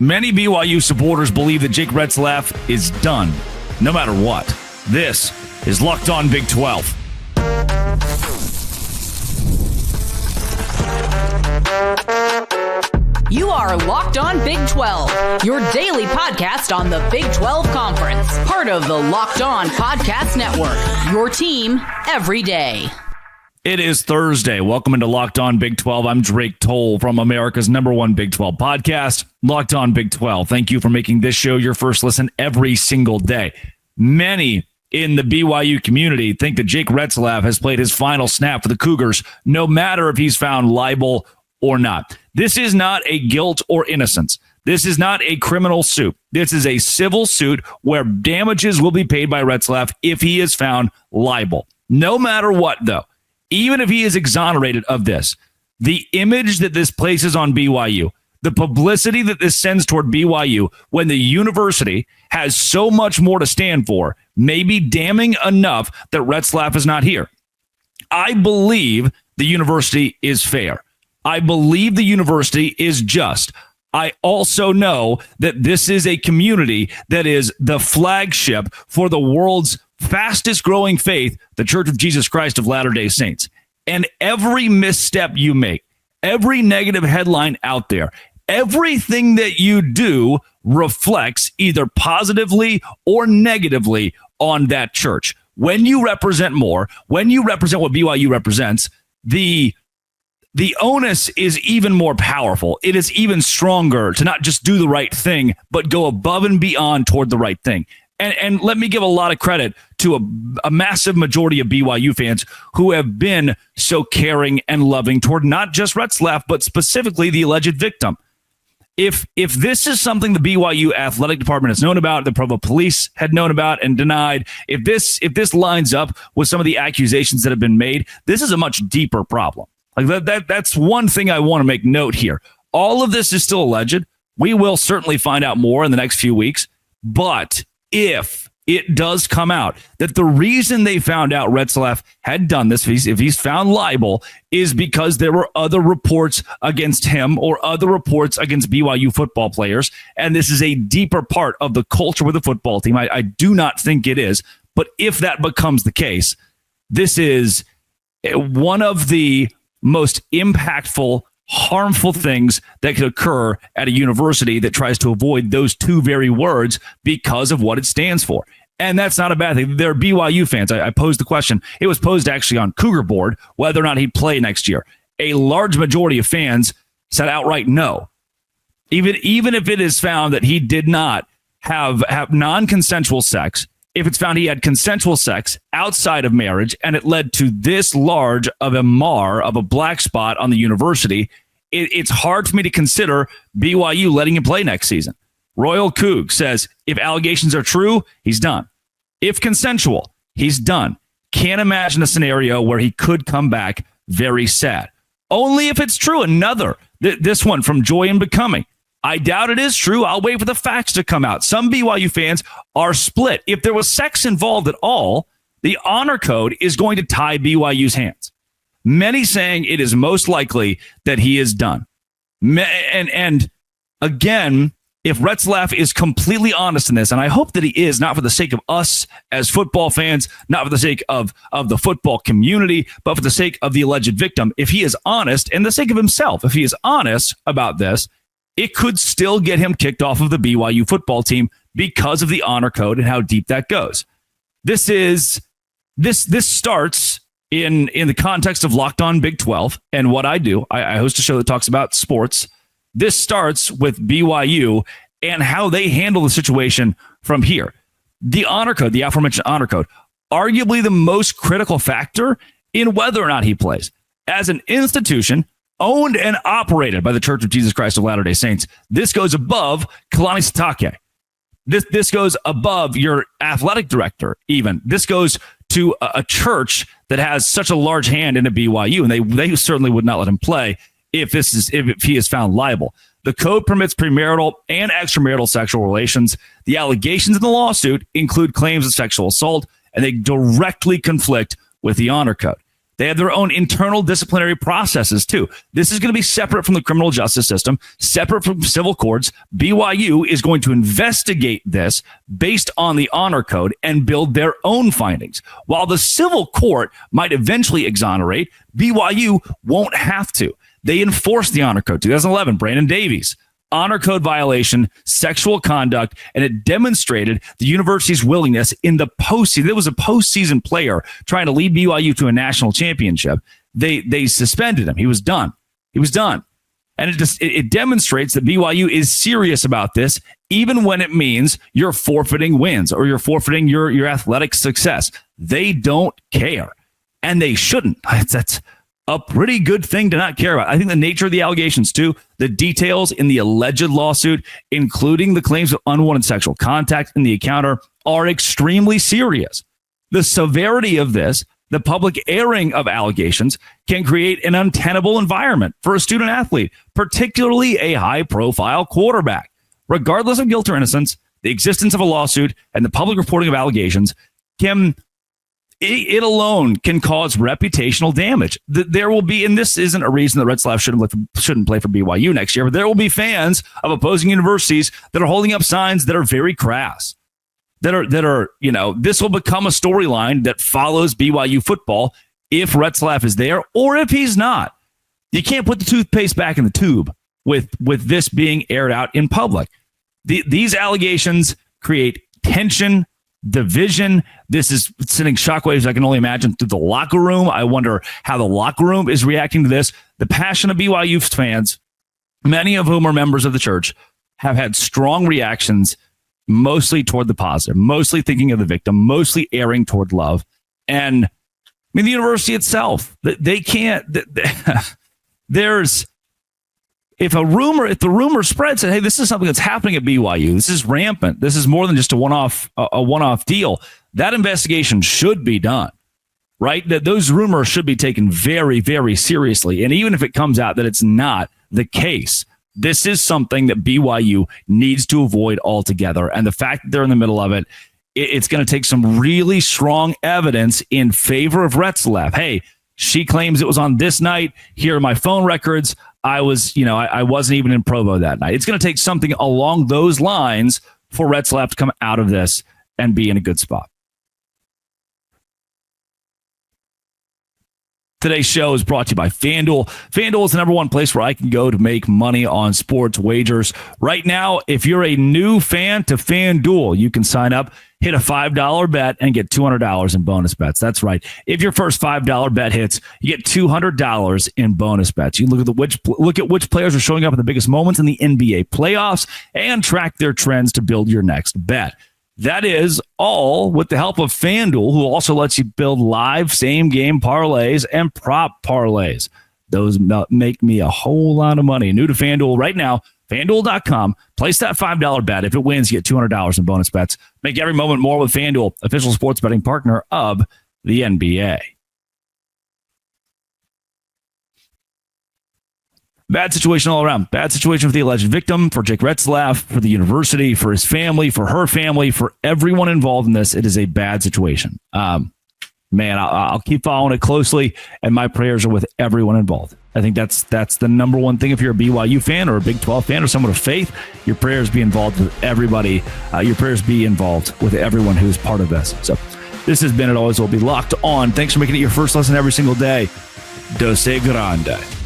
Many BYU supporters believe that Jake Retzlaff is done, no matter what. This is Locked On Big 12. You are Locked On Big 12, your daily podcast on the Big 12 Conference. Part of the Locked On Podcast Network, your team every day. It is Thursday. Welcome into Locked On Big 12. I'm Drake Toll from America's #1 Big 12 podcast, Locked On Big 12. Thank you for making this show your first listen every single day. Many in the BYU community think that Jake Retzlaff has played his final snap for the Cougars, no matter if he's found liable or not. This is not a guilt or innocence. This is not a criminal suit. This is a civil suit where damages will be paid by Retzlaff if he is found liable. No matter what, though, even if he is exonerated of this, the image that this places on BYU, the publicity that this sends toward BYU when the university has so much more to stand for may be damning enough that Retzlaff is not here. I believe the university is fair. I believe the university is just. I also know that this is a community that is the flagship for the world's fastest growing faith, the Church of Jesus Christ of Latter-day Saints. And every misstep you make, every negative headline out there, everything that you do reflects either positively or negatively on that church. When you represent more, when you represent what BYU represents, the onus is even more powerful. It is even stronger to not just do the right thing, but go above and beyond toward the right thing. And let me give a lot of credit to a massive majority of BYU fans who have been so caring and loving toward not just Retzlaff, but specifically the alleged victim. If this is something the BYU athletic department has known about, the Provo police had known about and denied, if this lines up with some of the accusations that have been made, this is a much deeper problem. Like that's one thing I want to make note here. All of this is still alleged. We will certainly find out more in the next few weeks. But if it does come out that the reason they found out Retzlaff had done this, if he's found liable, is because there were other reports against him or other reports against BYU football players, and this is a deeper part of the culture with the football team, I do not think it is. But if that becomes the case, this is one of the most impactful, harmful things that could occur at a university that tries to avoid those two very words because of what it stands for. And that's not a bad thing. There are BYU fans. I posed the question. It was posed actually on Cougar Board whether or not he'd play next year. A large majority of fans said outright no. Even if it is found that he did not have non-consensual sex, if it's found he had consensual sex outside of marriage and it led to this large of a mar, of a black spot on the university, it's hard for me to consider BYU letting him play next season. Royal Coug says if allegations are true, he's done. If consensual, he's done. Can't imagine a scenario where he could come back. Very sad. Only if it's true. Another, this one from Joy in Becoming. I doubt it is true. I'll wait for the facts to come out. Some BYU fans are split. If there was sex involved at all, the honor code is going to tie BYU's hands. Many saying it is most likely that he is done. And again, if Retzlaff is completely honest in this, and I hope that he is, not for the sake of us as football fans, not for the sake of the football community, but for the sake of the alleged victim, if he is honest and the sake of himself, if he is honest about this, it could still get him kicked off of the BYU football team because of the honor code and how deep that goes. This starts in the context of Locked On Big 12 and what I do. I host a show that talks about sports. This starts with BYU and how they handle the situation from here. The honor code, the aforementioned honor code, arguably the most critical factor in whether or not he plays. As an institution owned and operated by the Church of Jesus Christ of Latter-day Saints, this goes above Kalani Sitake. This goes above your athletic director, even. This goes to a church that has such a large hand in a BYU, and they certainly would not let him play if he is found liable. The code permits premarital and extramarital sexual relations. The allegations in the lawsuit include claims of sexual assault, and they directly conflict with the honor code. They have their own internal disciplinary processes, too. This is going to be separate from the criminal justice system, separate from civil courts. BYU is going to investigate this based on the honor code and build their own findings. While the civil court might eventually exonerate, BYU won't have to. They enforced the honor code. 2011, Brandon Davies. Honor code violation, sexual conduct, and it demonstrated the university's willingness in the postseason. There was a postseason player trying to lead BYU to a national championship. They suspended him. He was done. And it demonstrates that BYU is serious about this, even when it means you're forfeiting wins or you're forfeiting your athletic success. They don't care, and they shouldn't. That's a pretty good thing to not care about. I think the nature of the allegations, too, the details in the alleged lawsuit, including the claims of unwanted sexual contact in the encounter, are extremely serious. The severity of this, the public airing of allegations, can create an untenable environment for a student athlete, particularly a high-profile quarterback. Regardless of guilt or innocence, the existence of a lawsuit and the public reporting of allegations it alone can cause reputational damage. There will be, and this isn't a reason that Retzlaff shouldn't play for BYU next year, but there will be fans of opposing universities that are holding up signs that are very crass. That are, this will become a storyline that follows BYU football if Retzlaff is there or if he's not. You can't put the toothpaste back in the tube with this being aired out in public. These allegations create tension, division. This is sending shockwaves, I can only imagine, through the locker room. I wonder how the locker room is reacting to this. The passion of BYU fans, many of whom are members of the church, have had strong reactions, mostly toward the positive, mostly thinking of the victim, mostly erring toward love. And the university itself, they can't. If the rumor spreads that, hey, this is something that's happening at BYU, this is rampant, this is more than just a one-off deal, that investigation should be done, right? That those rumors should be taken very, very seriously. And even if it comes out that it's not the case, this is something that BYU needs to avoid altogether. And the fact that they're in the middle of it, it's going to take some really strong evidence in favor of Retzlaff. Hey, she claims it was on this night. Here are my phone records. I wasn't even in Provo that night. It's going to take something along those lines for Retzlaff to come out of this and be in a good spot. Today's show is brought to you by FanDuel. FanDuel is the number one place where I can go to make money on sports wagers. Right now, if you're a new fan to FanDuel, you can sign up, hit a $5 bet, and get $200 in bonus bets. That's right. If your first $5 bet hits, you get $200 in bonus bets. You look at which players are showing up in the biggest moments in the NBA playoffs and track their trends to build your next bet. That is all with the help of FanDuel, who also lets you build live same-game parlays and prop parlays. Those make me a whole lot of money. New to FanDuel right now, FanDuel.com. Place that $5 bet. If it wins, you get $200 in bonus bets. Make every moment more with FanDuel, official sports betting partner of the NBA. Bad situation all around. Bad situation for the alleged victim, for Jake Retzlaff, for the university, for his family, for her family, for everyone involved in this. It is a bad situation. I'll keep following it closely, and my prayers are with everyone involved. I think that's the number one thing. If you're a BYU fan or a Big 12 fan or someone of faith, your prayers be involved with everybody. Your prayers be involved with everyone who's part of this. So this has been, it always will be, Locked On. Thanks for making it your first lesson every single day. Dose Grande.